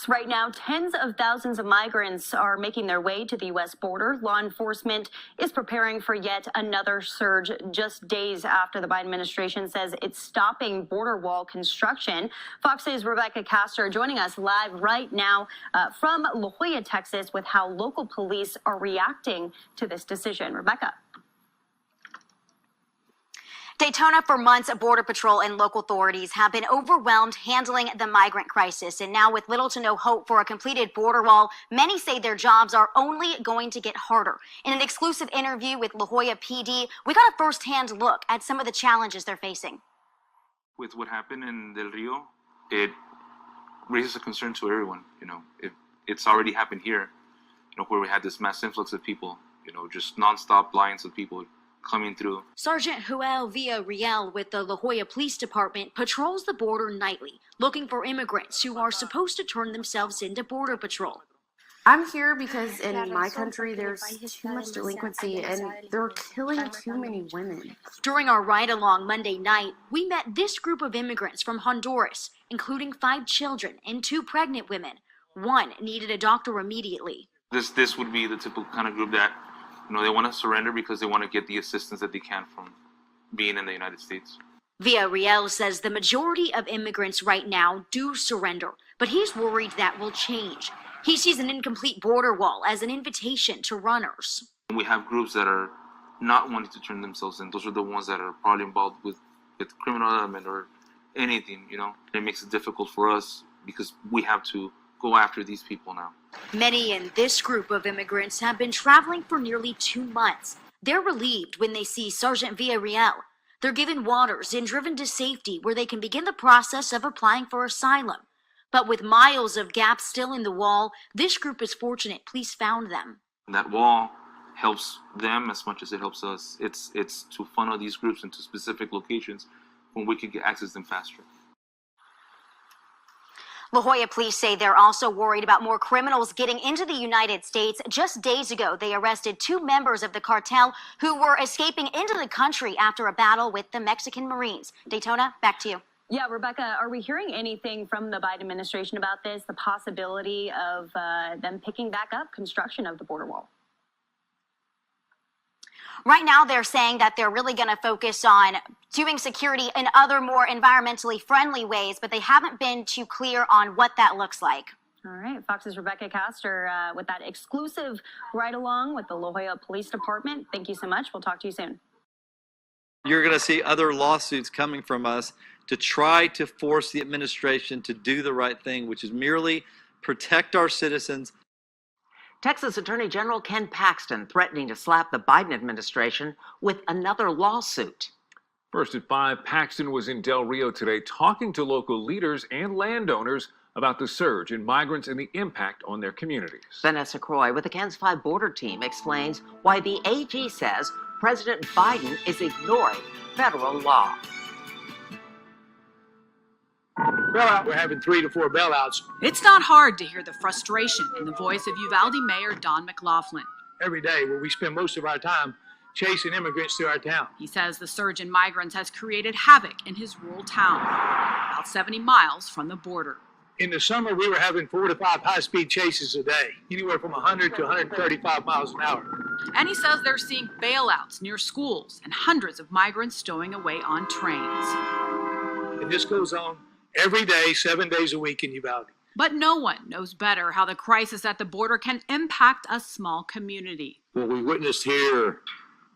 Right now, tens of thousands of migrants are making their way to the U.S. border. Law enforcement is preparing for yet another surge just days after the Biden administration says it's stopping border wall construction. Fox 6's Rebecca Castor joining us live right now from La Jolla, Texas, with how local police are reacting to this decision. Rebecca. Daytona, for months, Border Patrol and local authorities have been overwhelmed handling the migrant crisis. And now with little to no hope for a completed border wall, many say their jobs are only going to get harder. In an exclusive interview with La Jolla PD, we got a firsthand look at some of the challenges they're facing. With what happened in Del Rio, it raises a concern to everyone. It's already happened here, where we had this mass influx of people, just nonstop lines of people coming through. Sergeant Joel Villarreal with the La Jolla Police Department patrols the border nightly, looking for immigrants who are supposed to turn themselves into Border Patrol. I'm here because in my country there's too much delinquency and they're killing too many women. During our ride-along Monday night, we met this group of immigrants from Honduras, including 5 children and 2 pregnant women. One needed a doctor immediately. This would be the typical kind of group that they want to surrender because they want to get the assistance that they can from being in the United States. Villarreal says the majority of immigrants right now do surrender, but he's worried that will change. He sees an incomplete border wall as an invitation to runners. We have groups that are not wanting to turn themselves in. Those are the ones that are probably involved with criminal element or anything, It makes it difficult for us because we have to go after these people now. Many in this group of immigrants have been traveling for nearly 2 months. They're relieved when they see Sergeant Villarreal. They're given waters and driven to safety where they can begin the process of applying for asylum. But with miles of gaps still in the wall, this group is fortunate police found them. That wall helps them as much as it helps us. It's to funnel these groups into specific locations when we can access them faster. La Jolla police say they're also worried about more criminals getting into the United States. Just days ago, they arrested 2 members of the cartel who were escaping into the country after a battle with the Mexican Marines. Daytona, back to you. Yeah, Rebecca, are we hearing anything from the Biden administration about this, the possibility of them picking back up construction of the border wall? Right now, they're saying that they're really going to focus on doing security in other more environmentally friendly ways, but they haven't been too clear on what that looks like. All right, Fox's Rebecca Castor with that exclusive ride-along with the La Jolla Police Department. Thank you so much. We'll talk to you soon. You're going to see other lawsuits coming from us to try to force the administration to do the right thing, which is merely protect our citizens. Texas Attorney General Ken Paxton threatening to slap the Biden administration with another lawsuit. First at 5, Paxton was in Del Rio today talking to local leaders and landowners about the surge in migrants and the impact on their communities. Vanessa Croy with the KENS 5 border team explains why the AG says President Biden is ignoring federal law. Bailout, we're having 3 to 4 bailouts. It's not hard to hear the frustration in the voice of Uvalde Mayor Don McLaughlin. Every day where we spend most of our time chasing immigrants through our town. He says the surge in migrants has created havoc in his rural town, about 70 miles from the border. In the summer, we were having 4 to 5 high-speed chases a day, anywhere from 100 to 135 miles an hour. And he says they're seeing bailouts near schools and hundreds of migrants stowing away on trains. And this goes on every day, 7 days a week in Uvalde. But no one knows better how the crisis at the border can impact a small community. What we witnessed here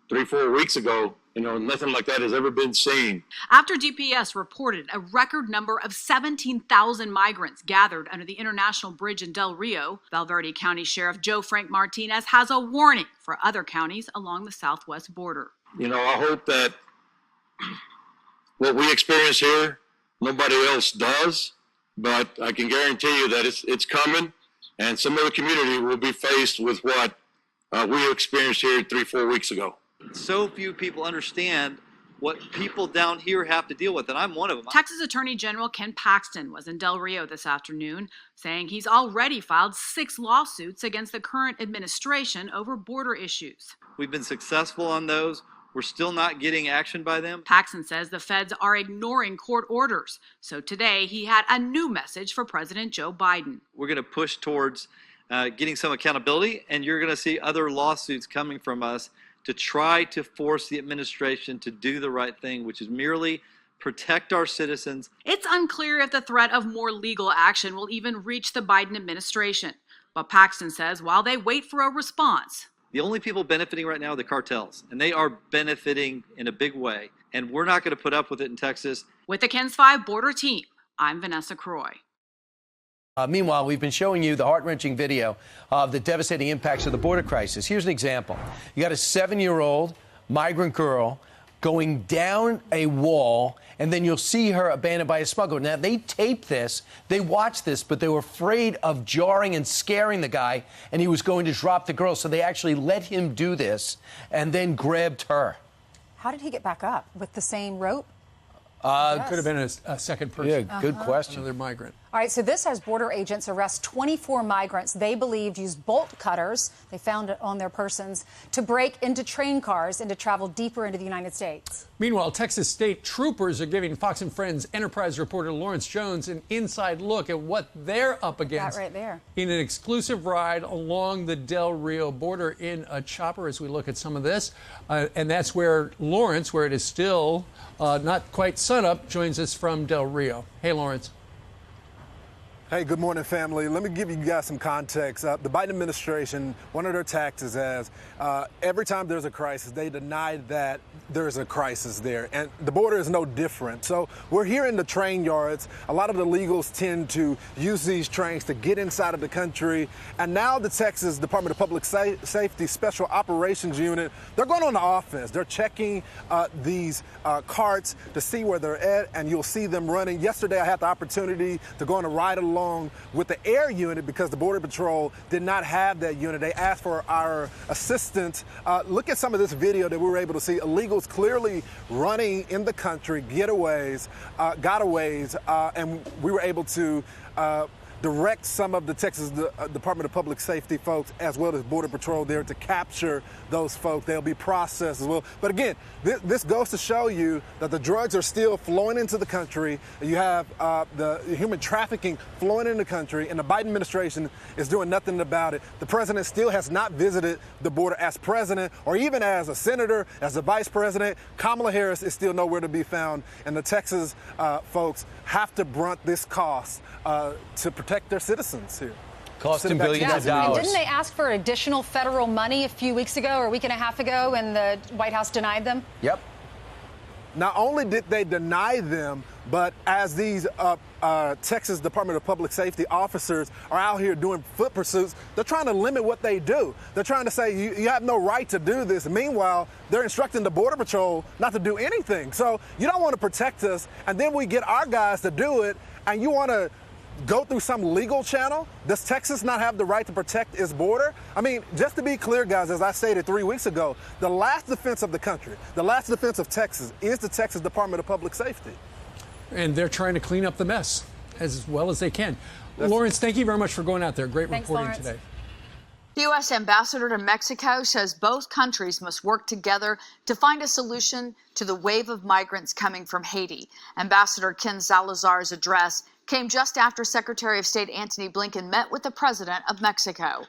3-4 weeks ago, nothing like that has ever been seen. After DPS reported a record number of 17,000 migrants gathered under the International Bridge in Del Rio, Valverde County Sheriff Joe Frank Martinez has a warning for other counties along the southwest border. I hope that what we experience here, nobody else does, but I can guarantee you that it's coming, and some of the community will be faced with what we experienced here 3-4 weeks ago. So few people understand what people down here have to deal with, and I'm one of them. Texas Attorney General Ken Paxton was in Del Rio this afternoon, saying he's already filed 6 lawsuits against the current administration over border issues. We've been successful on those. We're still not getting action by them. Paxton says the feds are ignoring court orders. So today he had a new message for President Joe Biden. We're going to push towards getting some accountability, and you're going to see other lawsuits coming from us to try to force the administration to do the right thing, which is merely protect our citizens. It's unclear if the threat of more legal action will even reach the Biden administration. But Paxton says while they wait for a response, the only people benefiting right now are the cartels, and they are benefiting in a big way. And we're not going to put up with it in Texas. With the KENS 5 border team, I'm Vanessa Croy. Meanwhile, we've been showing you the heart-wrenching video of the devastating impacts of the border crisis. Here's an example. You got a 7-year-old migrant girl going down a wall, and then you'll see her abandoned by a smuggler. Now, they taped this, they watched this, but they were afraid of jarring and scaring the guy, and he was going to drop the girl. So they actually let him do this and then grabbed her. How did he get back up? With the same rope? Could have been a second person. Yeah, good question. Another migrant. All right, so this has border agents arrest 24 migrants they believed used bolt cutters, they found it on their persons, to break into train cars and to travel deeper into the United States. Meanwhile, Texas state troopers are giving Fox and Friends Enterprise reporter Lawrence Jones an inside look at what they're up against. That right there. In an exclusive ride along the Del Rio border in a chopper as we look at some of this. And that's where Lawrence, where it is still not quite sunup, joins us from Del Rio. Hey, Lawrence. Hey, good morning, family. Let me give you guys some context. The Biden administration, one of their tactics is every time there's a crisis, they deny that there's a crisis there. And the border is no different. So we're here in the train yards. A lot of the illegals tend to use these trains to get inside of the country. And now the Texas Department of Public Safety Special Operations Unit, they're going on the offense. They're checking these carts to see where they're at, and you'll see them running. Yesterday, I had the opportunity to go on a ride along with the air unit because the Border Patrol did not have that unit. They asked for our assistance. Look at some of this video that we were able to see. Illegals clearly running in the country, gotaways, and we were able to direct some of the Texas Department of Public Safety folks as well as Border Patrol there to capture those folks. They'll be processed as well. But again, this goes to show you that the drugs are still flowing into the country. You have the human trafficking flowing in the country, and the Biden administration is doing nothing about it. The president still has not visited the border as president or even as a senator, as a vice president. Kamala Harris is still nowhere to be found, and the Texas folks have to brunt this cost to protect their citizens here. Costing billions of dollars. Didn't they ask for additional federal money a few weeks ago or a week and a half ago, and the White House denied them? Yep. Not only did they deny them, but as these Texas Department of Public Safety officers are out here doing foot pursuits, they're trying to limit what they do. They're trying to say you have no right to do this. Meanwhile, they're instructing the Border Patrol not to do anything. So you don't want to protect us, and then we get our guys to do it, and you want to go through some legal channel? Does Texas not have the right to protect its border? I mean, just to be clear, guys, as I stated 3 weeks ago, the last defense of the country, the last defense of Texas is the Texas Department of Public Safety. And they're trying to clean up the mess as well as they can. Lawrence, thank you very much for going out there. Great reporting today. The U.S. ambassador to Mexico says both countries must work together to find a solution to the wave of migrants coming from Haiti. Ambassador Ken Salazar's address came just after Secretary of State Antony Blinken met with the president of Mexico.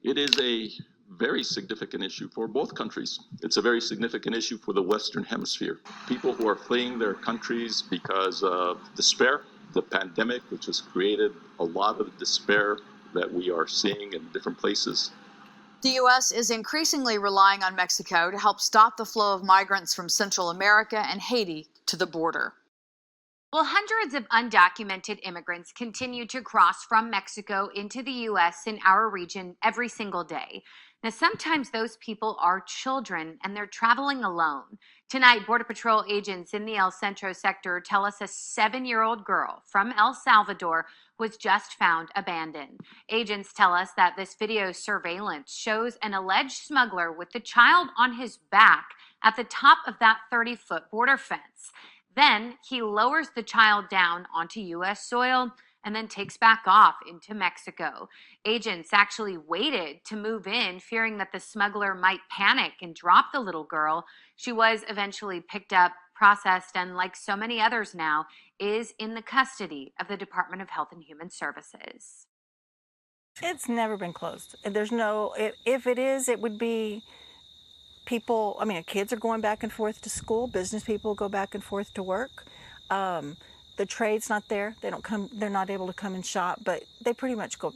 It is a very significant issue for both countries. It's a very significant issue for the Western Hemisphere. People who are fleeing their countries because of despair, the pandemic, which has created a lot of despair that we are seeing in different places. The U.S. is increasingly relying on Mexico to help stop the flow of migrants from Central America and Haiti to the border. Well, hundreds of undocumented immigrants continue to cross from Mexico into the U.S. in our region every single day. Now, sometimes those people are children and they're traveling alone. Tonight, Border Patrol agents in the El Centro sector tell us a 7-year-old girl from El Salvador was just found abandoned. Agents tell us that this video surveillance shows an alleged smuggler with the child on his back at the top of that 30-foot border fence. Then he lowers the child down onto U.S. soil and then takes back off into Mexico. Agents actually waited to move in, fearing that the smuggler might panic and drop the little girl. She was eventually picked up, processed, and like so many others now, is in the custody of the Department of Health and Human Services. It's never been closed. There's no, if it is, it would be people, I mean, kids are going back and forth to school, business people go back and forth to work. The trade's not there. They don't come, they're not able to come and shop, but they pretty much go,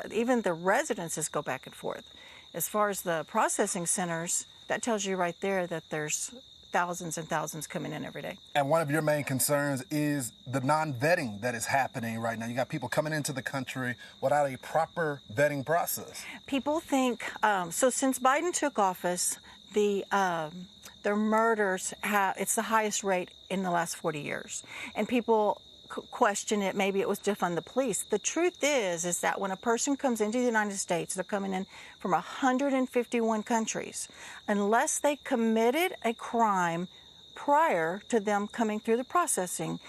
even the residences go back and forth. As far as the processing centers, that tells you right there that there's thousands and thousands coming in every day. And one of your main concerns is the non-vetting that is happening right now. You got people coming into the country without a proper vetting process. People think, so since Biden took office, their murders it's the highest rate in the last 40 years. And people question it, maybe it was to fund the police. The truth is that when a person comes into the United States, they're coming in from 151 countries. Unless they committed a crime prior to them coming through the processing,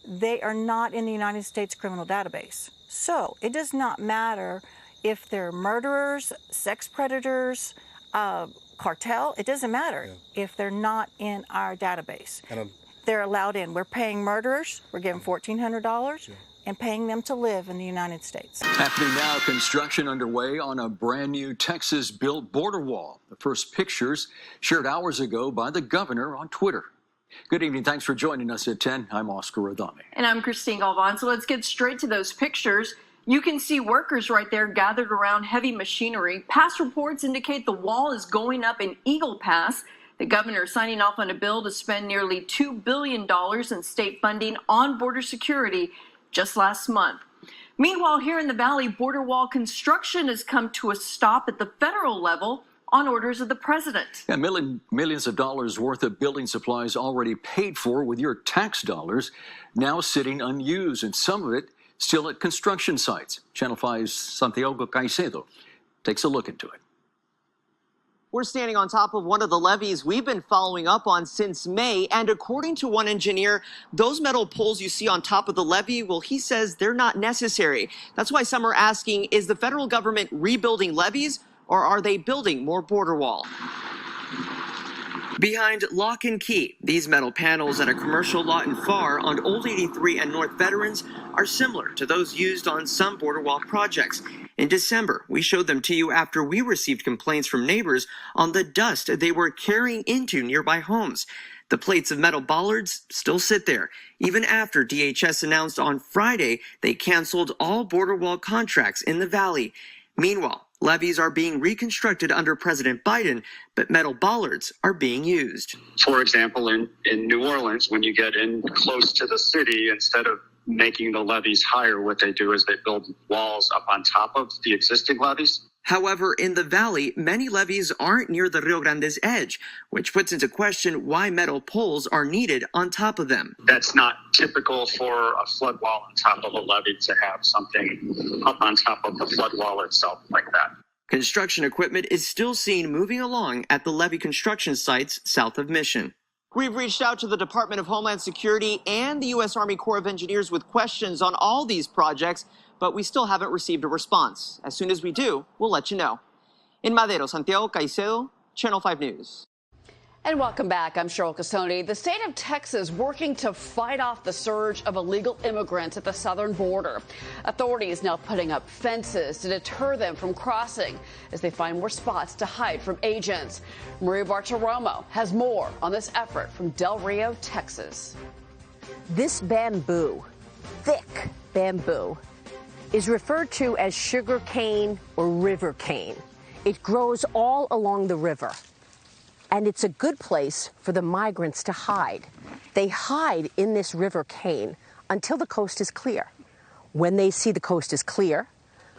they are not in the United States criminal database. So it does not matter if they're murderers, sex predators, cartel, it doesn't matter if they're not in our database. They're allowed in. We're paying murderers, we're giving $1,400 and paying them to live in the United States. Happening now, construction underway on a brand new Texas-built border wall. The first pictures shared hours ago by the governor on Twitter. Good evening. Thanks for joining us at 10. I'm Oscar Rodame. And I'm Christine Galvan. So let's get straight to those pictures. You can see workers right there gathered around heavy machinery. Past reports indicate the wall is going up in Eagle Pass. The governor signing off on a bill to spend nearly $2 billion in state funding on border security just last month. Meanwhile, here in the Valley, border wall construction has come to a stop at the federal level on orders of the president. Yeah, millions of dollars worth of building supplies already paid for with your tax dollars, now sitting unused, and some of it still at construction sites. Channel 5's Santiago Caicedo takes a look into it. We're standing on top of one of the levees we've been following up on since May, and according to one engineer, those metal poles you see on top of the levee, well, he says they're not necessary. That's why some are asking, is the federal government rebuilding levees, or are they building more border wall? Behind Lock and Key, these metal panels at a commercial lot in Farr on Old 83 and North Veterans are similar to those used on some border wall projects. In December, we showed them to you after we received complaints from neighbors on the dust they were carrying into nearby homes. The plates of metal bollards still sit there, even after DHS announced on Friday they canceled all border wall contracts in the Valley. Meanwhile, levees are being reconstructed under President Biden, but metal bollards are being used. For example, in New Orleans, when you get in close to the city, instead of making the levees higher, what they do is they build walls up on top of the existing levees. However, in the Valley, many levees aren't near the Rio Grande's edge, which puts into question why metal poles are needed on top of them. That's not typical for a flood wall on top of a levee to have something up on top of the flood wall itself like that. Construction equipment is still seen moving along at the levee construction sites south of Mission. We've reached out to the Department of Homeland Security and the U.S. Army Corps of Engineers with questions on all these projects, but we still haven't received a response. As soon as we do, we'll let you know. In Madero, Santiago Caicedo, Channel 5 News. And welcome back. I'm Cheryl Casoni. The state of Texas working to fight off the surge of illegal immigrants at the southern border. Authorities now putting up fences to deter them from crossing as they find more spots to hide from agents. Maria Bartiromo has more on this effort from Del Rio, Texas. This bamboo, thick bamboo, is referred to as sugar cane or river cane. It grows all along the river. And it's a good place for the migrants to hide. They hide in this river cane until the coast is clear. When they see the coast is clear,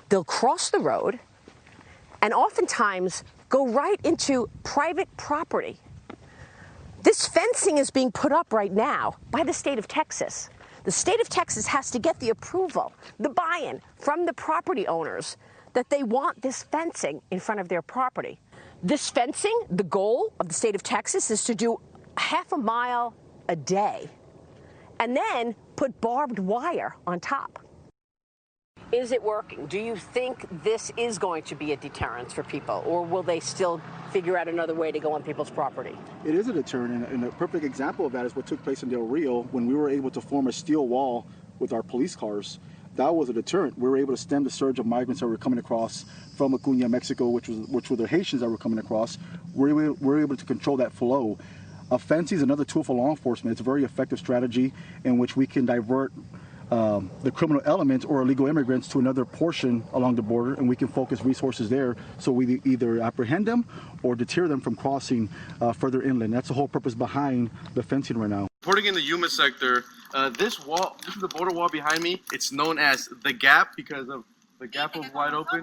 they'll cross the road and oftentimes go right into private property. This fencing is being put up right now by the state of Texas. The state of Texas has to get the approval, the buy-in from the property owners that they want this fencing in front of their property. This fencing, the goal of the state of Texas is to do half a mile a day and then put barbed wire on top. Is it working? Do you think this is going to be a deterrent for people, or will they still figure out another way to go on people's property? It is a deterrent, and a perfect example of that is what took place in Del Rio when we were able to form a steel wall with our police cars. That was a deterrent. We were able to stem the surge of migrants that were coming across from Acuña, Mexico, which were the Haitians that were coming across. We were able to control that flow. A fencing is another tool for law enforcement. It's a very effective strategy in which we can divert the criminal elements or illegal immigrants to another portion along the border, and we can focus resources there so we either apprehend them or deter them from crossing further inland. That's the whole purpose behind the fencing right now. Reporting in the Yuma Sector, this wall, this is the border wall behind me. It's known as the Gap because of the gap of wide open.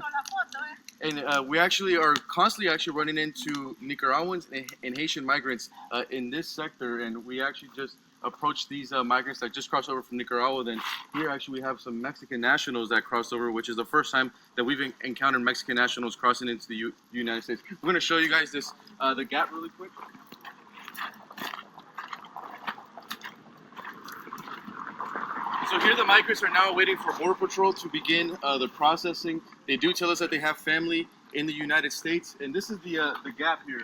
And we actually are constantly running into Nicaraguans and Haitian migrants in this sector, and we actually just approach these migrants that just crossed over from Nicaragua. Then here actually we have some Mexican nationals that crossed over, which is the first time that we've encountered Mexican nationals crossing into the United States. We're going to show you guys this, the Gap really quick. So here the migrants are now waiting for Border Patrol to begin the processing. They do tell us that they have family in the United States, and this is the Gap here.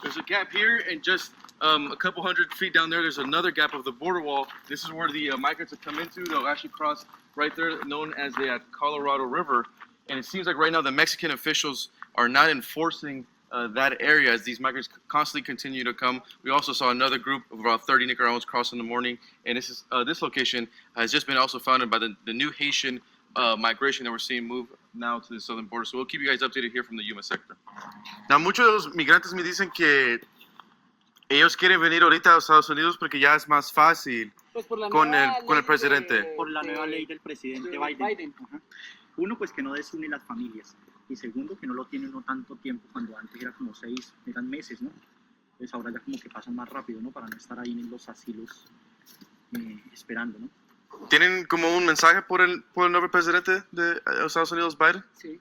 There's a gap here, and just a couple hundred feet down there, there's another gap of the border wall. This is where the migrants have come into. They'll actually cross right there, known as the Colorado River. And it seems like right now the Mexican officials are not enforcing that area as these migrants constantly continue to come. We also saw another group of about 30 Nicaraguans cross in the morning. And this is this location has just been also founded by the new Haitian migration that we're seeing move now to the southern border. So we'll keep you guys updated here from the Yuma Sector. Now, muchos de los migrantes me dicen que ellos quieren venir ahorita a los Estados Unidos porque ya es más fácil con el presidente. Por la nueva ley del presidente Biden. Ajá. Uno, pues que no desune las familias. Y segundo, que no lo tiene uno tanto tiempo cuando antes era como eran meses, ¿no? Entonces ahora ya como que pasan más rápido, ¿no? Para no estar ahí en los asilos esperando, ¿no? ¿Tienen como un mensaje por el nuevo presidente de Estados Unidos, Biden? Sí.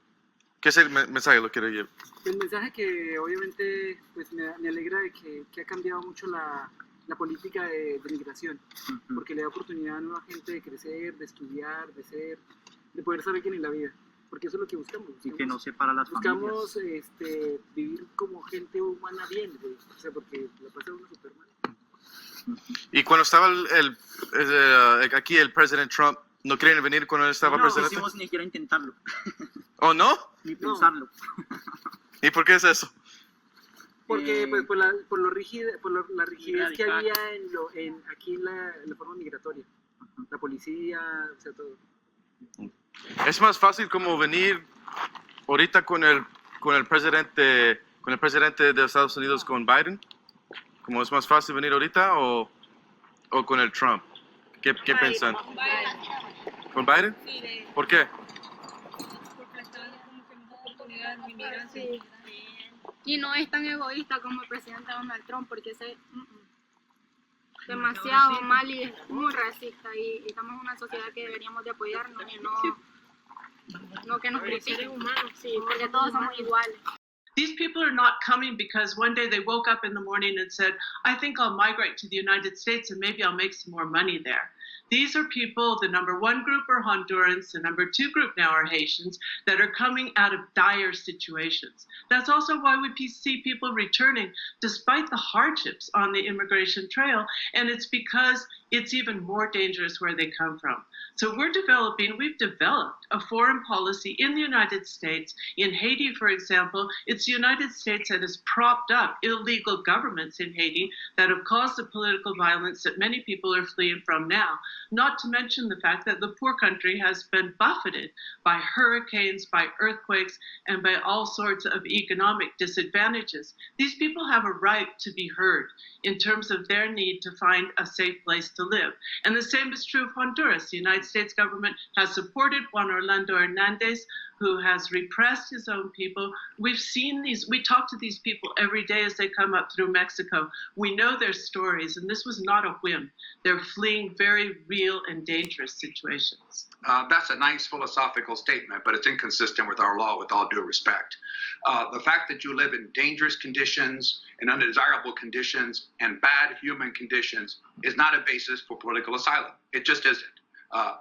¿Qué es el mensaje? Lo quiero llevar. El mensaje que obviamente pues me alegra de que ha cambiado mucho la política de migración, porque le da oportunidad a nueva gente de crecer, de estudiar, de poder saber quién es la vida, porque eso es lo que buscamos. Y que no separa las familias. Buscamos vivir como gente humana bien, o sea, porque la pasa uno súper mal. Y cuando estaba aquí el presidente Trump, ¿no quieren venir cuando él estaba presidente? No quisimos ni siquiera intentarlo. ¿Oh, no? Ni pensarlo. ¿Y por qué es eso? Porque pues, por la rigidez que había aquí en la forma migratoria. La policía, o sea, todo. Es más fácil como venir ahorita con el presidente de Estados Unidos, con Biden. ¿Cómo es más fácil venir ahorita o con el Trump? ¿Qué piensan? ¿Con Biden? Sí. ¿Por qué? Porque está dando como que más oportunidad de inmigración. Y no es tan egoísta como el presidente Donald Trump, porque es demasiado mal y es muy racista. Y estamos en una sociedad que deberíamos de apoyarnos y no que nos critiquen. Sí, porque todos somos iguales. These people are not coming because one day they woke up in the morning and said, I think I'll migrate to the United States and maybe I'll make some more money there. These are people, the number one group are Hondurans, the number two group now are Haitians, that are coming out of dire situations. That's also why we see people returning despite the hardships on the immigration trail, and it's because it's even more dangerous where they come from. So we've developed a foreign policy in the United States. In Haiti, for example, it's the United States that has propped up illegal governments in Haiti that have caused the political violence that many people are fleeing from now. Not to mention the fact that the poor country has been buffeted by hurricanes, by earthquakes, and by all sorts of economic disadvantages. These people have a right to be heard in terms of their need to find a safe place to live. And the same is true of Honduras. The United States government has supported Juan Orlando Hernandez, who has repressed his own people. We talk to these people every day as they come up through Mexico. We know their stories, and this was not a whim. They're fleeing very real and dangerous situations. That's a nice philosophical statement, but it's inconsistent with our law, with all due respect. The fact that you live in dangerous conditions, in undesirable conditions, and bad human conditions is not a basis for political asylum. It just isn't.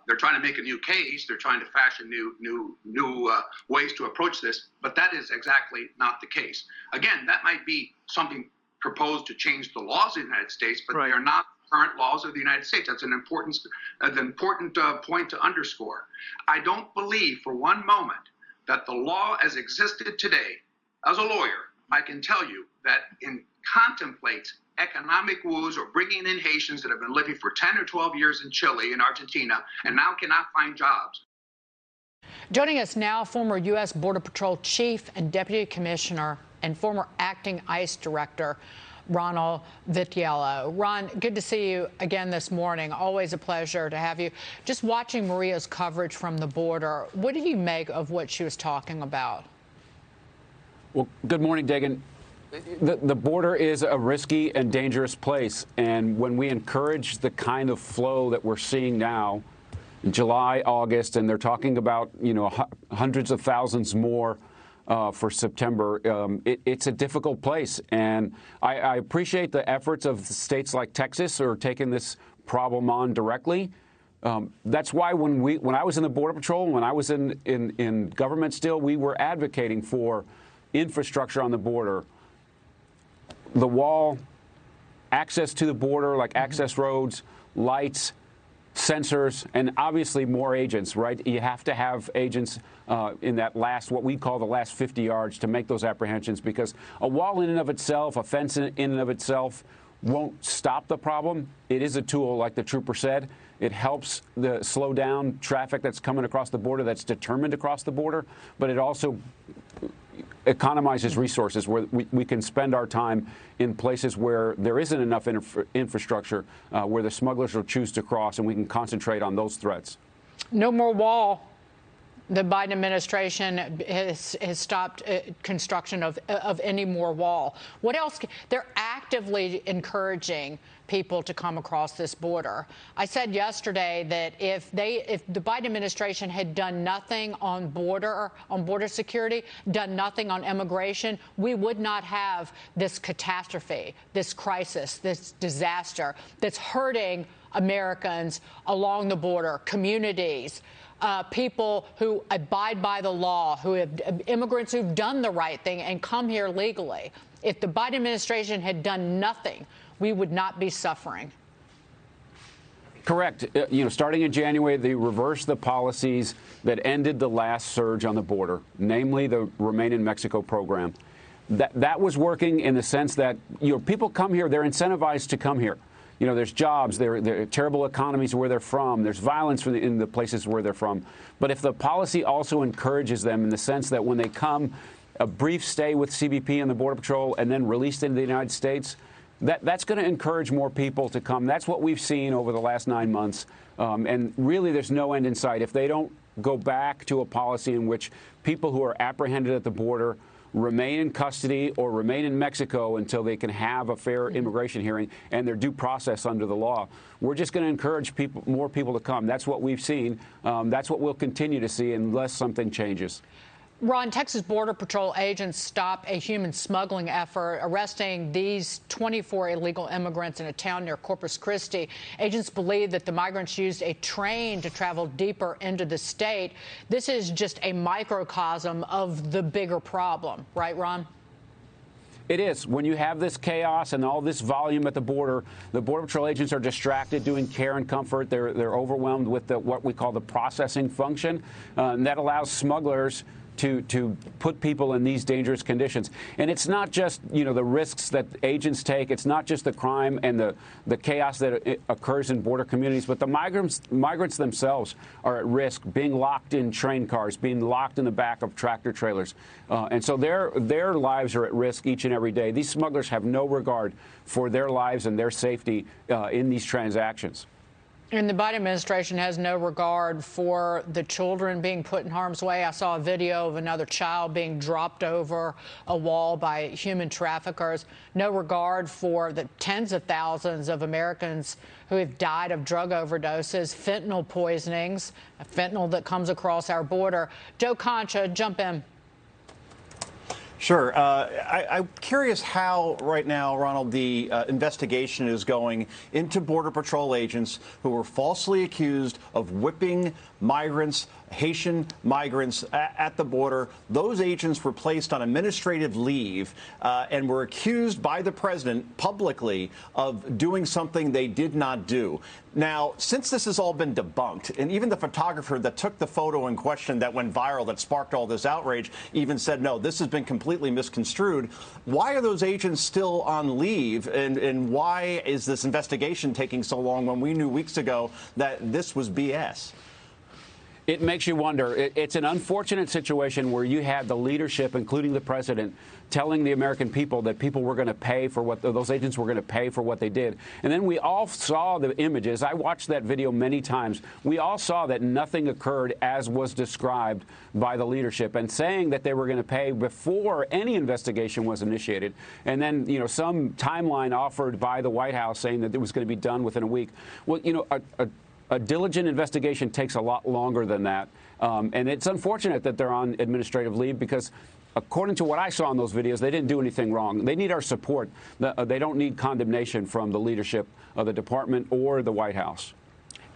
They're trying to make a new case. They're trying to fashion new ways to approach this, but that is exactly not the case. Again, that might be something proposed to change the laws of the United States, but they are not current laws of the United States. That's an important point to underscore. I don't believe for one moment that the law as existed today, as a lawyer, I can tell you that contemplates economic woes or bringing in Haitians that have been living for 10 or 12 years in Chile and Argentina and now cannot find jobs. Joining us now, former U.S. Border Patrol Chief and Deputy Commissioner and former acting ICE Director, Ronald Vitiello. Ron, good to see you again this morning. Always a pleasure to have you. Just watching Maria's coverage from the border, what do you make of what she was talking about? Well, good morning, Dagan. The border is a risky and dangerous place, and when we encourage the kind of flow that we're seeing now, July, August, and they're talking about, you know, hundreds of thousands more for September, it's a difficult place. And I appreciate the efforts of states like Texas who are taking this problem on directly. That's why when I was in the Border Patrol, when I was in government still, we were advocating for infrastructure on the border. The wall, access to the border, like access roads, lights, sensors, and obviously more agents, right? You have to have agents in that what we call the last 50 yards to make those apprehensions, because a wall in and of itself, a fence in and of itself won't stop the problem. It is a tool, like the trooper said. It helps slow down traffic that's coming across the border, that's determined to cross the border, but it also economizes resources where we can spend our time in places where there isn't enough infrastructure, where the smugglers will choose to cross, and we can concentrate on those threats. No more wall. The Biden administration has stopped construction of any more wall. What else? They're actively encouraging people to come across this border. I said yesterday that if the Biden administration had done nothing on border security, done nothing on immigration, we would not have this catastrophe, this crisis, this disaster that's hurting Americans along the border, communities. People who abide by the law, immigrants who've done the right thing and come here legally. If the Biden administration had done nothing, we would not be suffering. Correct. Starting in January, they reversed the policies that ended the last surge on the border, namely the Remain in Mexico program. That was working in the sense that, people come here, they're incentivized to come here. There's jobs, there are terrible economies where they're from, there's violence in the places where they're from. But if the policy also encourages them in the sense that when they come, a brief stay with CBP and the Border Patrol and then released into the United States, that's going to encourage more people to come. That's what we've seen over the last 9 months. And really, there's no end in sight. If they don't go back to a policy in which people who are apprehended at the border remain in custody or remain in Mexico until they can have a fair immigration hearing and their due process under the law, we're just going to encourage more people to come. That's what we've seen. That's what we'll continue to see unless something changes. Ron, Texas Border Patrol agents stopped a human smuggling effort, arresting these 24 illegal immigrants in a town near Corpus Christi. Agents believe that the migrants used a train to travel deeper into the state. This is just a microcosm of the bigger problem, right, Ron? It is. When you have this chaos and all this volume at the Border Patrol agents are distracted doing care and comfort. They're overwhelmed with what we call the processing function, and that allows smugglers to put people in these dangerous conditions. And it's not just, the risks that agents take. It's not just the crime and the chaos that occurs in border communities, but the migrants themselves are at risk, being locked in train cars, being locked in the back of tractor trailers. And so their lives are at risk each and every day. These smugglers have no regard for their lives and their safety in these transactions. And the Biden administration has no regard for the children being put in harm's way. I saw a video of another child being dropped over a wall by human traffickers. No regard for the tens of thousands of Americans who have died of drug overdoses, fentanyl poisonings, fentanyl that comes across our border. Joe Concha, jump in. Sure. I'm curious how right now, Ronald, the investigation is going into Border Patrol agents who were falsely accused of whipping migrants, Haitian migrants at the border. Those agents were placed on administrative leave and were accused by the president publicly of doing something they did not do. Now, since this has all been debunked, and even the photographer that took the photo in question that went viral, that sparked all this outrage, even said, no, this has been completely misconstrued. Why are those agents still on leave? And why is this investigation taking so long when we knew weeks ago that this was BS? It makes you wonder. It's an unfortunate situation where you had the leadership, including the president, telling the American people that people were going to pay for what those agents were going to pay for what they did. And then we all saw the images. I watched that video many times. We all saw that nothing occurred as was described by the leadership, and saying that they were going to pay before any investigation was initiated. And then, you know, some timeline offered by the White House saying that it was going to be done within a week. Well, you know, a diligent investigation takes a lot longer than that. And it's unfortunate that they're on administrative leave because, according to what I saw in those videos, they didn't do anything wrong. They need our support. They don't need condemnation from the leadership of the department or the White House.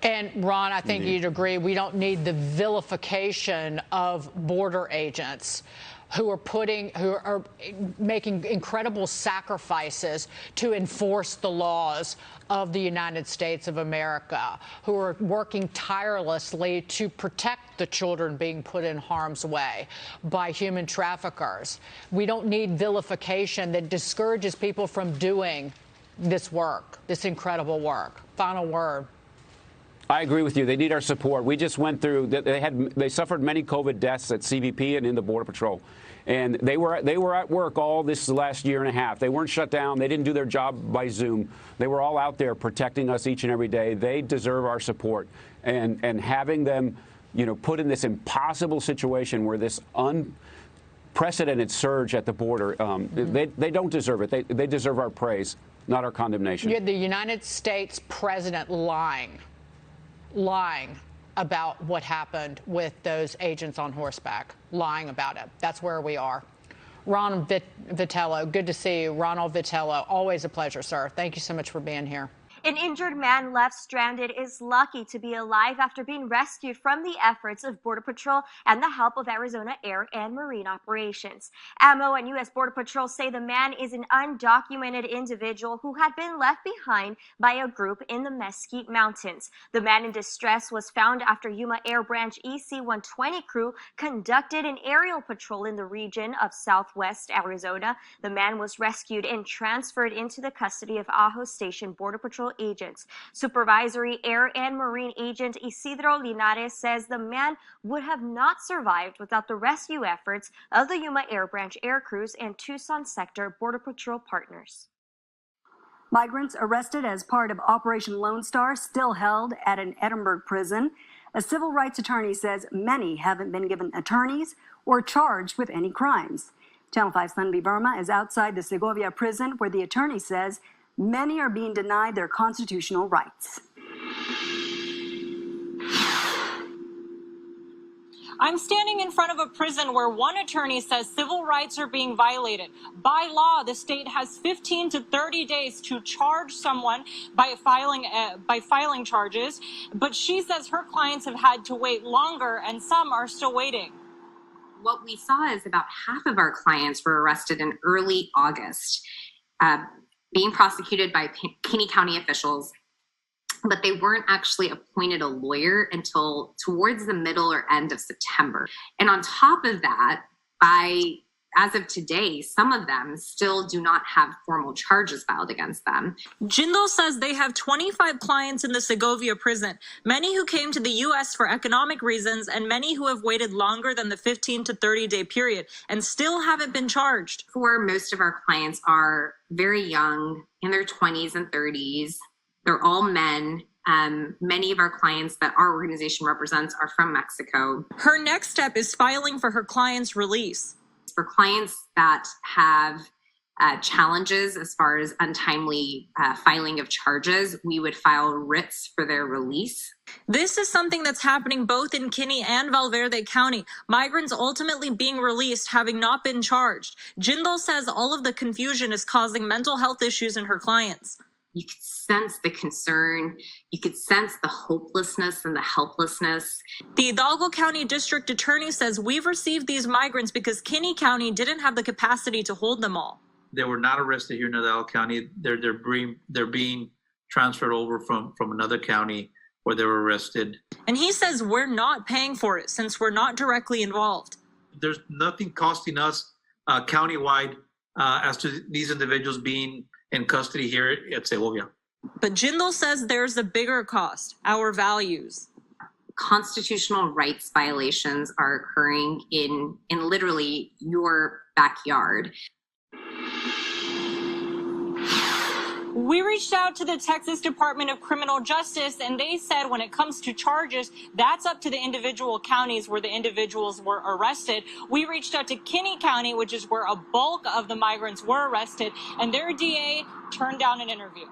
And, Ron, I think you'd agree we don't need the vilification of border agents who are making incredible sacrifices to enforce the laws of the United States of America, who are working tirelessly to protect the children being put in harm's way by human traffickers. We don't need vilification that discourages people from doing this work, this incredible work. Final word. I agree with you. They need our support. We just went through. They suffered many COVID deaths at CBP and in the Border Patrol, and they were at work all this last year and a half. They weren't shut down. They didn't do their job by Zoom. They were all out there protecting us each and every day. They deserve our support, and having them, you know, put in this impossible situation where this unprecedented surge at the border, they don't deserve it. They deserve our praise, not our condemnation. You had the United States president lying about what happened with those agents on horseback, lying about it. That's where we are. Ron Vitello, good to see you. Ronald Vitello, always a pleasure, sir. Thank you so much for being here. An injured man left stranded is lucky to be alive after being rescued from the efforts of Border Patrol and the help of Arizona Air and Marine Operations. AMO and U.S. Border Patrol say the man is an undocumented individual who had been left behind by a group in the Mesquite Mountains. The man in distress was found after Yuma Air Branch EC-120 crew conducted an aerial patrol in the region of southwest Arizona. The man was rescued and transferred into the custody of Ajo Station Border Patrol agents. Supervisory Air and Marine Agent Isidro Linares says the man would have not survived without the rescue efforts of the Yuma Air Branch air crews and Tucson Sector Border Patrol partners. Migrants arrested as part of Operation Lone Star still held at an Edinburgh prison. A civil rights attorney says many haven't been given attorneys or charged with any crimes. Channel 5's Sunby Verma is outside the Segovia prison, where the attorney says many are being denied their constitutional rights. I'm standing in front of a prison where one attorney says civil rights are being violated. By law, the state has 15 to 30 days to charge someone by filing charges, but she says her clients have had to wait longer and some are still waiting. What we saw is about half of our clients were arrested in early August, being prosecuted by Kinney County officials, but they weren't actually appointed a lawyer until towards the middle or end of September. And on top of that, as of today, some of them still do not have formal charges filed against them. Jindal says they have 25 clients in the Segovia prison, many who came to the U.S. for economic reasons and many who have waited longer than the 15 to 30-day period and still haven't been charged. Most of our clients are very young, in their 20s and 30s. They're all men. Many of our clients that our organization represents are from Mexico. Her next step is filing for her client's release. For clients that have challenges as far as untimely filing of charges, we would file writs for their release. This is something that's happening both in Kinney and Valverde County. Migrants ultimately being released having not been charged. Jindal says all of the confusion is causing mental health issues in her clients. You could sense the concern. You could sense the hopelessness and the helplessness. The Hidalgo County District Attorney says we've received these migrants because Kinney County didn't have the capacity to hold them all. They were not arrested here in Hidalgo County. They're being transferred over from another county where they were arrested. And he says we're not paying for it since we're not directly involved. There's nothing costing us countywide as to these individuals being in custody here at Segovia. But Jindal says there's a bigger cost, our values. Constitutional rights violations are occurring in literally your backyard. We reached out to the Texas Department of Criminal Justice, and they said when it comes to charges, that's up to the individual counties where the individuals were arrested. We reached out to Kinney County, which is where a bulk of the migrants were arrested, and their DA turned down an interview.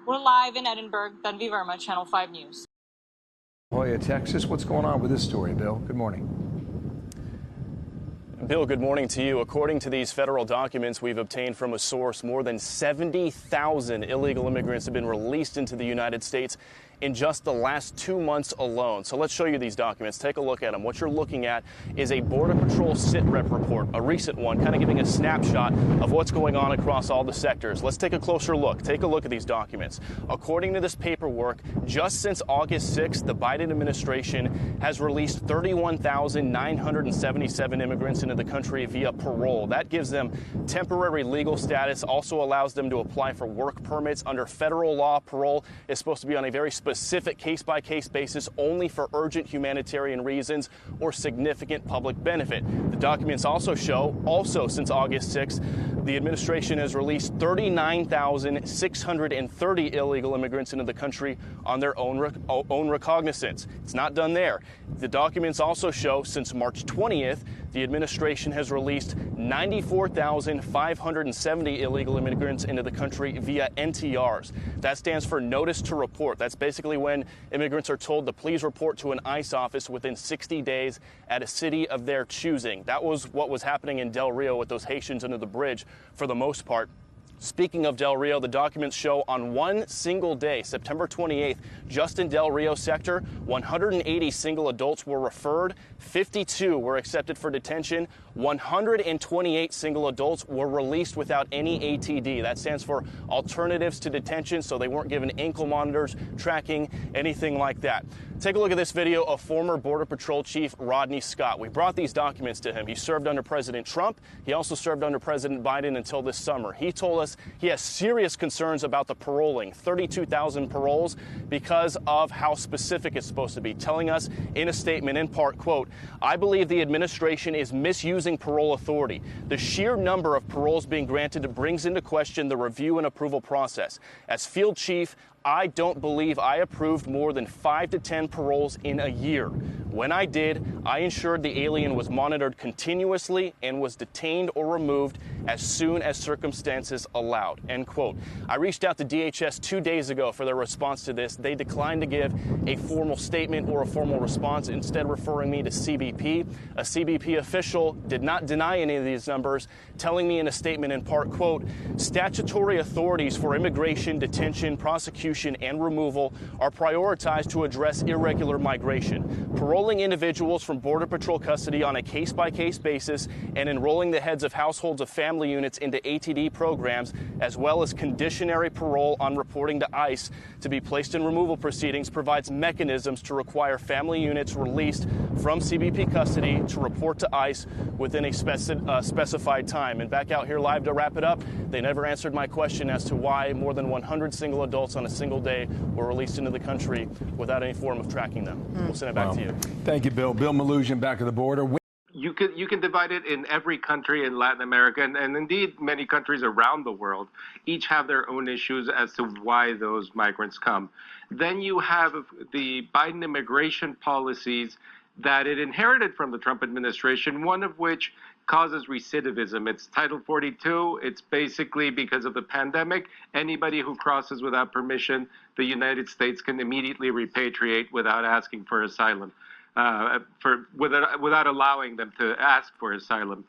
We're live in Edinburgh. Tanvi Verma, Channel 5 News. Hoya, Texas. What's going on with this story, Bill? Good morning. Bill, good morning to you. According to these federal documents we've obtained from a source, more than 70,000 illegal immigrants have been released into the United States in just the last 2 months alone. So let's show you these documents. Take a look at them. What you're looking at is a Border Patrol SITREP report, a recent one, kind of giving a snapshot of what's going on across all the sectors. Let's take a closer look. Take a look at these documents. According to this paperwork, just since August 6th, the Biden administration has released 31,977 immigrants into the country via parole. That gives them temporary legal status, also allows them to apply for work permits. Under federal law, parole is supposed to be on a very specific case-by-case basis only for urgent humanitarian reasons or significant public benefit. The documents also show, since August 6th, the administration has released 39,630 illegal immigrants into the country on their own recognizance. It's not done there. The documents also show, since March 20th, the administration has released 94,570 illegal immigrants into the country via NTRs. That stands for Notice to Report. That's basically when immigrants are told to please report to an ICE office within 60 days at a city of their choosing. That was what was happening in Del Rio with those Haitians under the bridge for the most part. Speaking of Del Rio, the documents show on one single day, September 28th, just in Del Rio sector, 180 single adults were referred, 52 were accepted for detention, 128 single adults were released without any ATD. That stands for Alternatives to Detention, so they weren't given ankle monitors, tracking, anything like that. Take a look at this video of former Border Patrol Chief Rodney Scott. We brought these documents to him. He served under President Trump. He also served under President Biden until this summer. He told us he has serious concerns about the paroling, 32,000 paroles, because of how specific it's supposed to be, telling us in a statement, in part, quote, "I believe the administration is misusing parole authority. The sheer number of paroles being granted brings into question the review and approval process. As field chief, I don't believe I approved more than 5 to 10 paroles in a year. When I did, I ensured the alien was monitored continuously and was detained or removed as soon as circumstances allowed," end quote. I reached out to DHS 2 days ago for their response to this. They declined to give a formal statement or a formal response, instead referring me to CBP. A CBP official did not deny any of these numbers, telling me in a statement in part, quote, "Statutory authorities for immigration, detention, prosecution, and removal are prioritized to address irregular migration. Paroling individuals from Border Patrol custody on a case-by-case basis and enrolling the heads of households of family units into ATD programs, as well as conditionary parole on reporting to ICE to be placed in removal proceedings, provides mechanisms to require family units released from CBP custody to report to ICE within a specified time." And back out here live to wrap it up, they never answered my question as to why more than 100 single adults on a single day were released into the country without any form of tracking them. We'll send it back to you. Thank you, Bill. Bill Malusian back at the border. you can divide it in every country in Latin America, and indeed many countries around the world. Each have their own issues as to why those migrants come. Then you have the Biden immigration policies that it inherited from the Trump administration, one of which causes recidivism. It's Title 42. It's basically because of the pandemic, anybody who crosses without permission, the United States can immediately repatriate without asking for asylum, without allowing them to ask for asylum.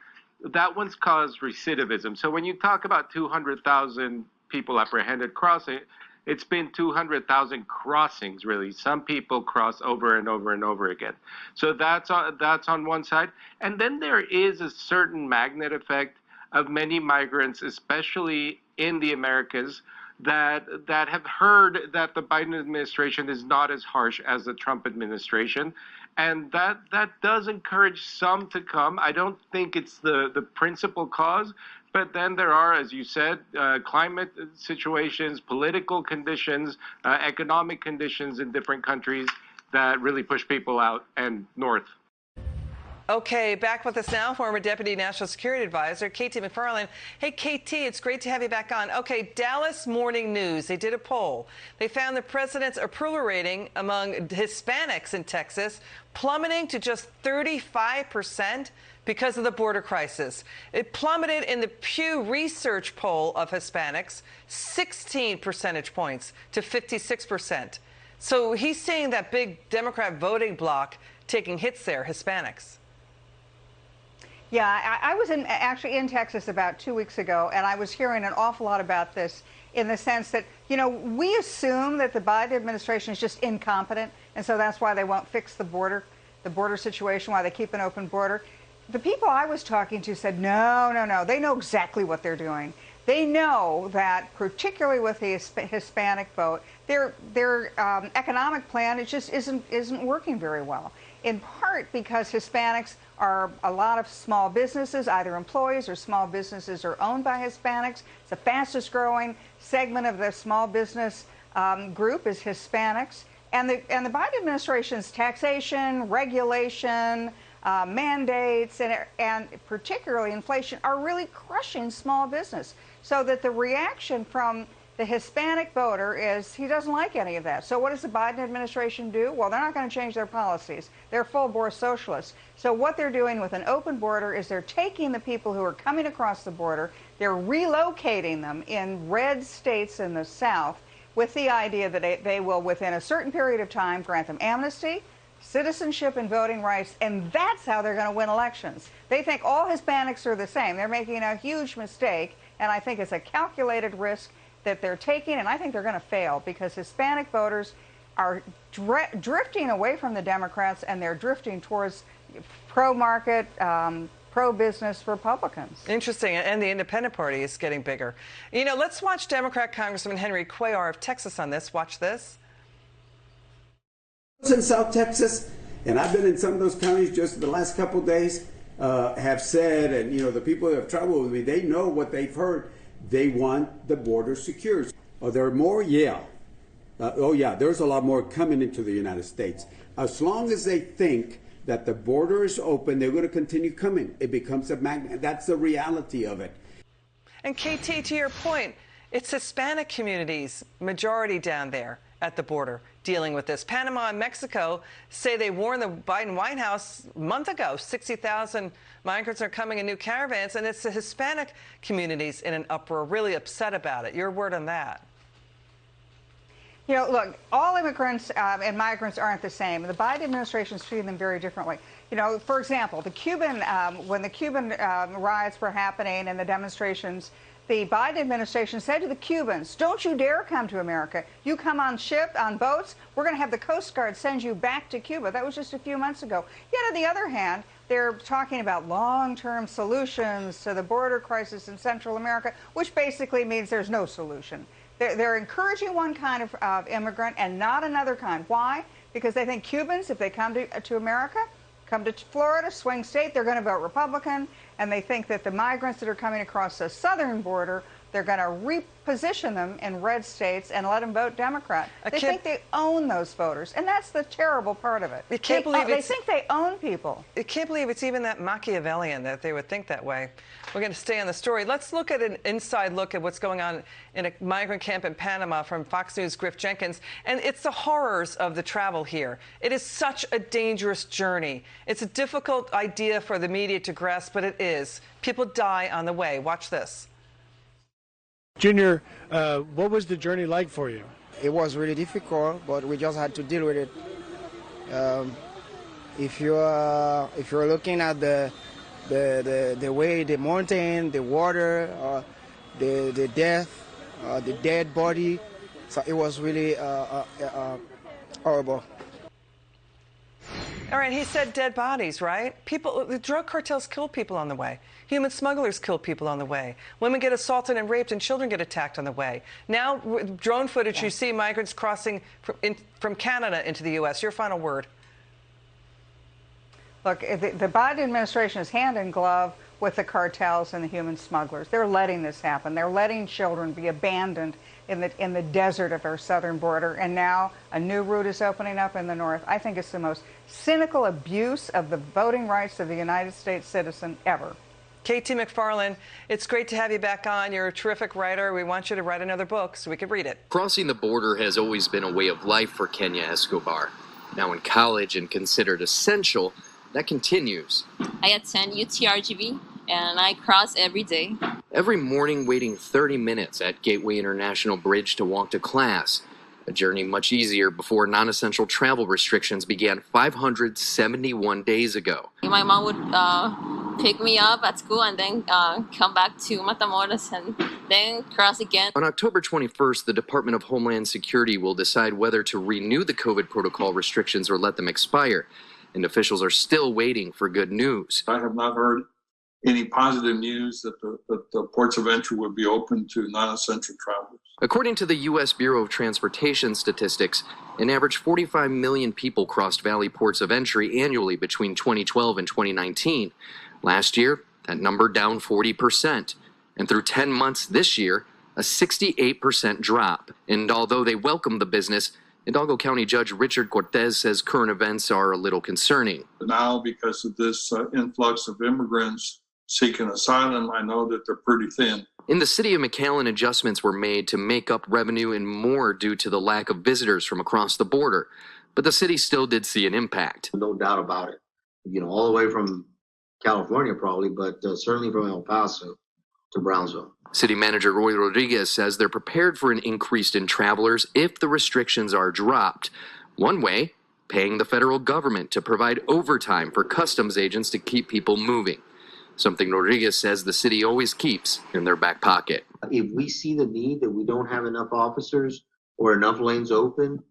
That one's caused recidivism. So when you talk about 200,000 people apprehended crossing, it's been 200,000 crossings, really. Some people cross over and over and over again. So that's on one side. And then there is a certain magnet effect of many migrants, especially in the Americas, that have heard that the Biden administration is not as harsh as the Trump administration. And that does encourage some to come. I don't think it's the principal cause. But then there are, as you said, climate situations, political conditions, economic conditions in different countries that really push people out and north. Okay, back with us now, former Deputy National Security Advisor, Katy McFarland. Hey, Katy, it's great to have you back on. Okay, Dallas Morning News, they did a poll. They found the president's approval rating among Hispanics in Texas plummeting to just 35%. Because of the border crisis. It plummeted in the Pew Research poll of Hispanics, 16 percentage points to 56%. So he's seeing that big Democrat voting bloc taking hits there, Hispanics. Yeah, I was actually in Texas about 2 weeks ago, and I was hearing an awful lot about this in the sense that, you know, we assume that the Biden administration is just incompetent, and so that's why they won't fix the border situation, why they keep an open border. The people I was talking to said, no, they know exactly what they're doing. They know that, particularly with the Hispanic vote, their economic plan, it just isn't working very well. In part because Hispanics are a lot of small businesses, either employees or small businesses are owned by Hispanics. It's the fastest growing segment of the small business group is Hispanics. And the Biden administration's taxation, regulation, mandates, and particularly inflation are really crushing small business. So that the reaction from the Hispanic voter is he doesn't like any of that. So what does the Biden administration do? Well, they're not going to change their policies. They're full-bore socialists. So what they're doing with an open border is they're taking the people who are coming across the border, they're relocating them in red states in the South with the idea that they will, within a certain period of time, grant them amnesty, citizenship and voting rights, and that's how they're going to win elections. They think all Hispanics are the same. They're making a huge mistake, and I think it's a calculated risk that they're taking, and I think they're going to fail because Hispanic voters are drifting away from the Democrats, and they're drifting towards pro-market, pro-business Republicans. Interesting, and the Independent Party is getting bigger. You know, let's watch Democrat Congressman Henry Cuellar of Texas on this. Watch this. In South Texas, and I've been in some of those counties just the last couple of days, have said, and you know, the people who have traveled with me, they know what they've heard. They want the border secured. Are there more? Yeah. There's a lot more coming into the United States. As long as they think that the border is open, they're going to continue coming. It becomes a magnet. That's the reality of it. And KT, to your point, it's Hispanic communities, majority down there at the border, dealing with this. Panama and Mexico say they warned the Biden White House a month ago, 60,000 migrants are coming in new caravans, and it's the Hispanic communities in an uproar, really upset about it. Your word on that. You know, look, all immigrants and migrants aren't the same. The Biden administration is treating them very differently. You know, for example, the Cuban, when the Cuban riots were happening and the demonstrations, the Biden administration said to the Cubans, don't you dare come to America. You come on boats, we're going to have the Coast Guard send you back to Cuba. That was just a few months ago. Yet on the other hand, they're talking about long-term solutions to the border crisis in Central America, which basically means there's no solution. They're encouraging one kind of immigrant and not another kind. Why? Because they think Cubans, if they come to America, come to Florida, swing state, they're going to vote Republican, and they think that the migrants that are coming across the southern border, they're going to reposition them in red states and let them vote Democrat. They think they own those voters, and that's the terrible part of it. They think they own people. I can't believe it's even that Machiavellian that they would think that way. We're going to stay on the story. Let's look at an inside look at what's going on in a migrant camp in Panama from Fox News' Griff Jenkins. And it's the horrors of the travel here. It is such a dangerous journey. It's a difficult idea for the media to grasp, but it is. People die on the way. Watch this. Junior, what was the journey like for you? It was really difficult, but we just had to deal with it. If you're looking at the way, the mountain, the water, the death, the dead body, so it was really horrible. All right, he said dead bodies, right? The drug cartels kill people on the way. Human smugglers kill people on the way. Women get assaulted and raped, and children get attacked on the way. Now, with drone footage, you see migrants crossing from Canada into the U.S. Your final word. Look, the Biden administration is hand in glove with the cartels and the human smugglers. They're letting this happen. They're letting children be abandoned in the desert of our southern border, and now a new route is opening up in the north. I think it's the most cynical abuse of the voting rights of the United States citizen ever. Katy McFarland, it's great to have you back on. You're a terrific writer. We want you to write another book so we can read it. Crossing the border has always been a way of life for Kenya Escobar. Now in college and considered essential, that continues. I attend UTRGV and I cross every day. Every morning waiting 30 minutes at Gateway International Bridge to walk to class. A journey much easier before non-essential travel restrictions began 571 days ago. My mom would pick me up at school and then come back to Matamoros and then cross again. On October 21st, the Department of Homeland Security will decide whether to renew the COVID protocol restrictions or let them expire. And officials are still waiting for good news. I have not heard any positive news that the ports of entry would be open to non-essential travelers. According to the U.S. Bureau of Transportation statistics, an average 45 million people crossed Valley ports of entry annually between 2012 and 2019. Last year, that number down 40%. And through 10 months this year, a 68% drop. And although they welcome the business, Hidalgo County Judge Richard Cortez says current events are a little concerning. Now, because of this influx of immigrants seeking asylum, I know that they're pretty thin. In the city of McAllen, adjustments were made to make up revenue and more due to the lack of visitors from across the border. But the city still did see an impact. No doubt about it. You know, all the way from California probably, but certainly from El Paso to Brownsville. City Manager Roy Rodriguez says they're prepared for an increase in travelers if the restrictions are dropped. One way, paying the federal government to provide overtime for customs agents to keep people moving. Something Rodriguez says the city always keeps in their back pocket. If we see the need that we don't have enough officers or enough lanes open,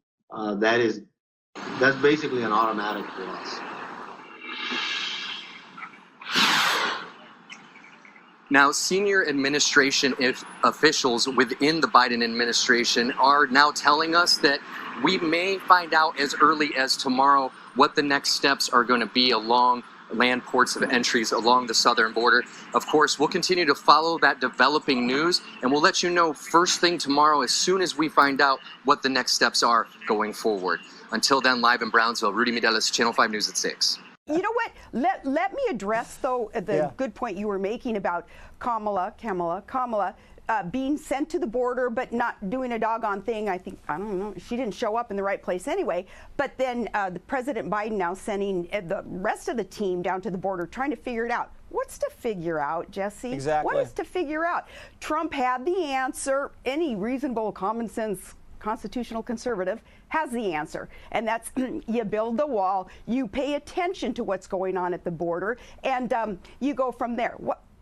that's basically an automatic for us. Now, senior administration officials within the Biden administration are now telling us that we may find out as early as tomorrow what the next steps are going to be along land ports of entries along the southern border. Of course, we'll continue to follow that developing news, and we'll let you know first thing tomorrow as soon as we find out what the next steps are going forward. Until then, live in Brownsville, Rudy Mireles, Channel 5 News at 6. You know what? Let me address, though, the good point you were making about Kamala being sent to the border but not doing a doggone thing. I don't know, she didn't show up in the right place anyway. But then the President Biden now sending the rest of the team down to the border trying to figure it out. What's to figure out, Jesse? Exactly. What is to figure out? Trump had the answer. Any reasonable, common sense constitutional conservative has the answer, and that's you build the wall, you pay attention to what's going on at the border, and you go from there.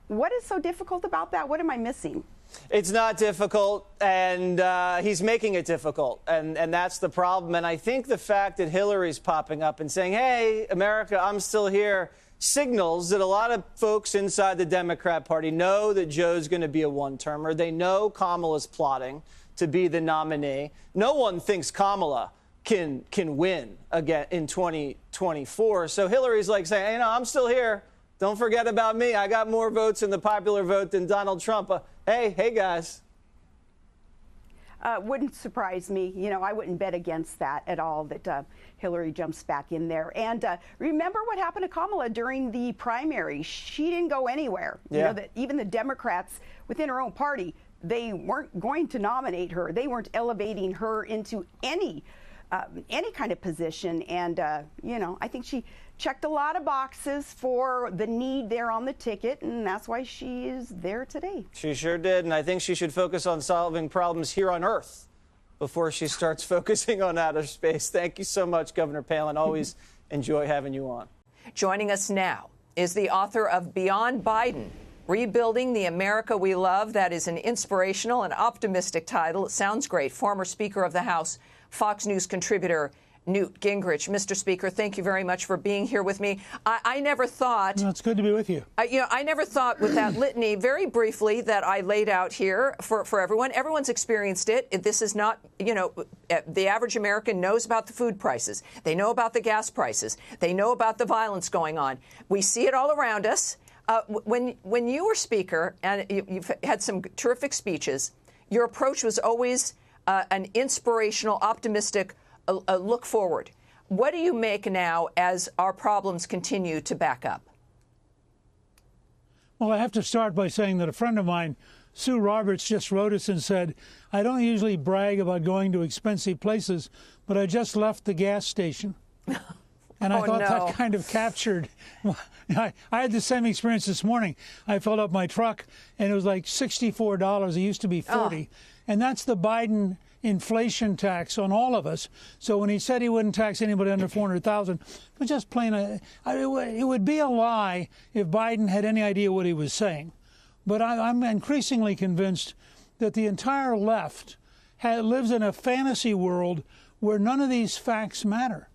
What is so difficult about that? What am I missing? It's not difficult, and he's making it difficult, and that's the problem. And I think the fact that Hillary's popping up and saying, hey, America, I'm still here, signals that a lot of folks inside the Democrat Party know that Joe's going to be a one-termer. They know Kamala's plotting to be the nominee. No one thinks Kamala can win again in 2024. So Hillary's like saying, hey, no, I'm still here. Don't forget about me. I got more votes in the popular vote than Donald Trump. Hey, guys. Wouldn't surprise me. You know, I wouldn't bet against that at all, that Hillary jumps back in there. And remember what happened to Kamala during the primary. She didn't go anywhere. Yeah. You know, that even the Democrats within her own party, they weren't going to nominate her. They weren't elevating her into any kind of position. And, you know, I think she checked a lot of boxes for the need there on the ticket, and that's why she is there today. She sure did, and I think she should focus on solving problems here on Earth before she starts focusing on outer space. Thank you so much, Governor Palin. Always enjoy having you on. Joining us now is the author of Beyond Biden, Rebuilding the America We Love. That is an inspirational and optimistic title. It sounds great. Former Speaker of the House, Fox News contributor Newt Gingrich. Mr. Speaker, thank you very much for being here with me. I never thought... No, it's good to be with you. I never thought with that litany, very briefly, that I laid out here for everyone. Everyone's experienced it. This is not, you know, the average American knows about the food prices. They know about the gas prices. They know about the violence going on. We see it all around us. When you were Speaker, and you've had some terrific speeches, your approach was always an inspirational, optimistic a look forward. What do you make now as our problems continue to back up? Well, I have to start by saying that a friend of mine, Sue Roberts, just wrote us and said, I don't usually brag about going to expensive places, but I just left the gas station. And I thought that kind of captured. I had the same experience this morning. I filled up my truck, and it was like $64. It used to be $40. And that's the Biden inflation tax on all of us. So when he said he wouldn't tax anybody under $400,000, but just plain, it would be a lie if Biden had any idea what he was saying. But I'm increasingly convinced that the entire left lives in a fantasy world where none of these facts matter.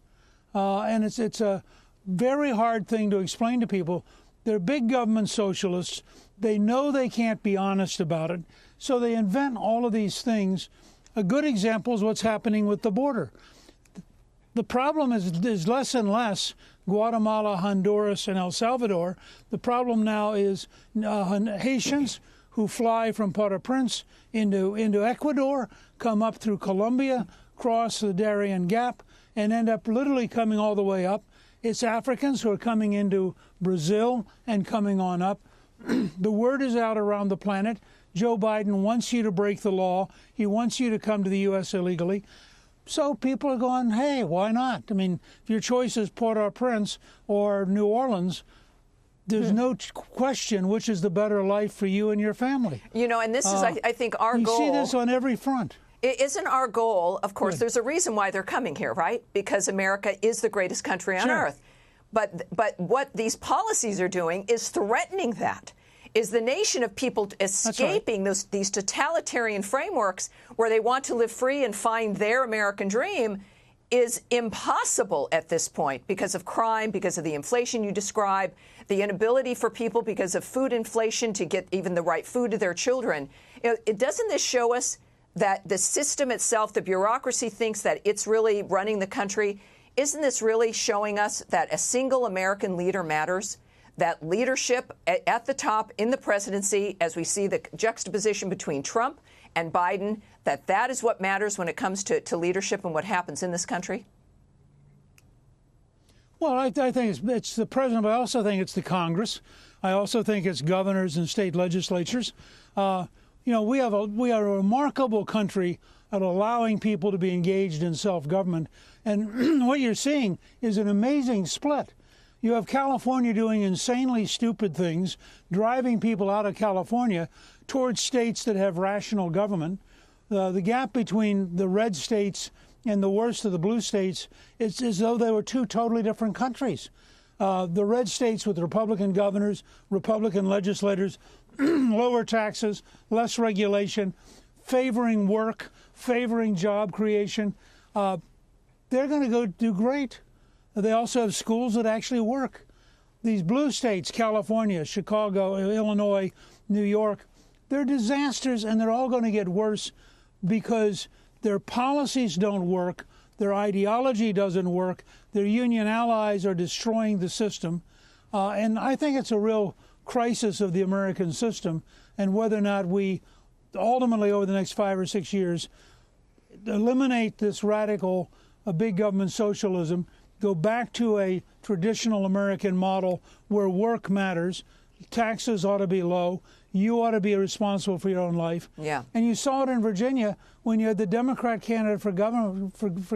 And it's a very hard thing to explain to people. They're big government socialists. They know they can't be honest about it. So they invent all of these things. A good example is what's happening with the border. The problem is less and less Guatemala, Honduras, and El Salvador. The problem now is Haitians who fly from Port-au-Prince into Ecuador, come up through Colombia, cross the Darien Gap, and end up literally coming all the way up. It's Africans who are coming into Brazil and coming on up. The word is out around the planet. Joe Biden wants you to break the law. He wants you to come to the U.S. illegally. So people are going, hey, why not? I mean, if your choice is Port-au-Prince or New Orleans, there's no question which is the better life for you and your family. You know, and this is, I think, our goal. You see this on every front. It isn't our goal, of course. There's a reason why they're coming here, right? Because America is the greatest country on earth. But what these policies are doing is threatening that. Is the nation of people escaping these totalitarian frameworks where they want to live free and find their American dream is impossible at this point because of crime, because of the inflation you describe, the inability for people because of food inflation to get even the right food to their children. Doesn't this show us that the system itself, the bureaucracy, thinks that it's really running the country? Isn't this really showing us that a single American leader matters? That leadership at the top in the presidency, as we see the juxtaposition between Trump and Biden, that is what matters when it comes to leadership and what happens in this country? Well, I think it's the president, but I also think it's the Congress. I also think it's governors and state legislatures. You know, we are a remarkable country at allowing people to be engaged in self-government. And what you're seeing is an amazing split. You have California doing insanely stupid things, driving people out of California towards states that have rational government. The gap between the red states and the worst of the blue states is as though they were two totally different countries. The red states with Republican governors, Republican legislators, lower taxes, less regulation, favoring work, favoring job creation, they're going to go do great. They also have schools that actually work. These blue states, California, Chicago, Illinois, New York, they're disasters, and they're all going to get worse because their policies don't work, their ideology doesn't work, their union allies are destroying the system. And I think it's a real crisis of the American system, and whether or not we ultimately over the next 5 or 6 years eliminate this radical big government socialism, go back to a traditional American model where work matters, taxes ought to be low, you ought to be responsible for your own life. Yeah. And you saw it in Virginia when you had the Democrat candidate for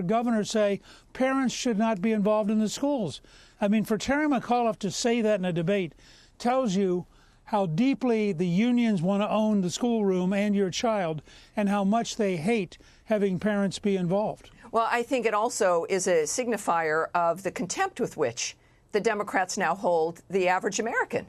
governor say parents should not be involved in the schools. I mean, for Terry McAuliffe to say that in a debate tells you how deeply the unions want to own the schoolroom and your child, and how much they hate having parents be involved. Well, I think it also is a signifier of the contempt with which the Democrats now hold the average American.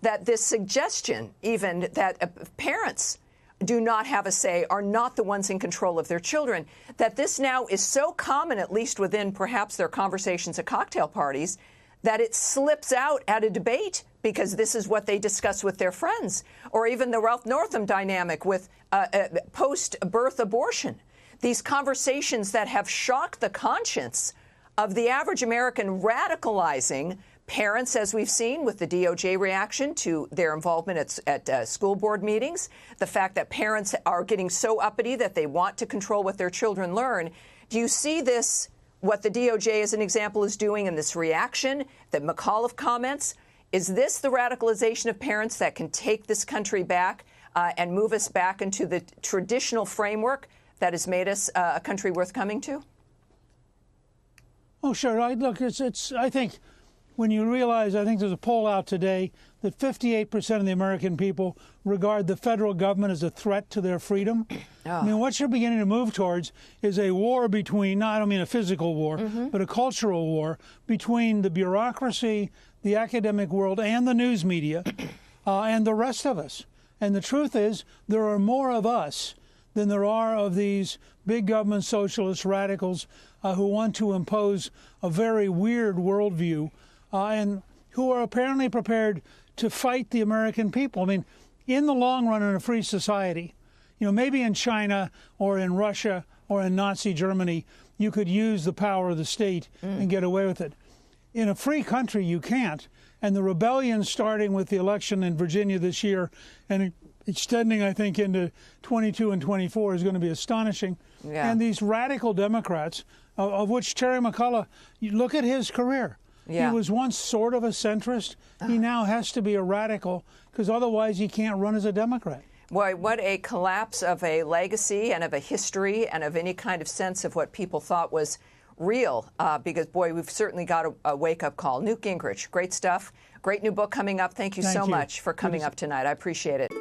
That this suggestion, even that parents do not have a say, are not the ones in control of their children, that this now is so common, at least within perhaps their conversations at cocktail parties, that it slips out at a debate because this is what they discuss with their friends, or even the Ralph Northam dynamic with post-birth abortion. These conversations that have shocked the conscience of the average American, radicalizing parents, as we've seen with the DOJ reaction to their involvement at school board meetings, the fact that parents are getting so uppity that they want to control what their children learn. Do you see this, what the DOJ, as an example, is doing in this reaction that McAuliffe comments? Is this the radicalization of parents that can take this country back and move us back into the traditional framework that has made us a country worth coming to? Oh, sure. I think when you realize, I think there's a poll out today that 58% of the American people regard the federal government as a threat to their freedom. Oh. I mean, what you're beginning to move towards is a war between, I don't mean a physical war, but a cultural war between the bureaucracy, the academic world, and the news media, and the rest of us. And the truth is, there are more of us than there are of these big government socialist radicals who want to impose a very weird worldview and who are apparently prepared to fight the American people. I mean, in the long run, in a free society, maybe in China or in Russia or in Nazi Germany, you could use the power of the state and get away with it. In a free country, you can't. And the rebellion starting with the election in Virginia this year and extending, I think, into 22 and 24 is going to be astonishing. Yeah. And these radical Democrats, of which Terry McAuliffe, you look at his career. Yeah. He was once sort of a centrist. He now has to be a radical because otherwise he can't run as a Democrat. Boy, what a collapse of a legacy and of a history and of any kind of sense of what people thought was real, because, boy, we've certainly got a wake-up call. Newt Gingrich, great stuff. Great new book coming up. Thank you so much for coming up tonight. I appreciate it.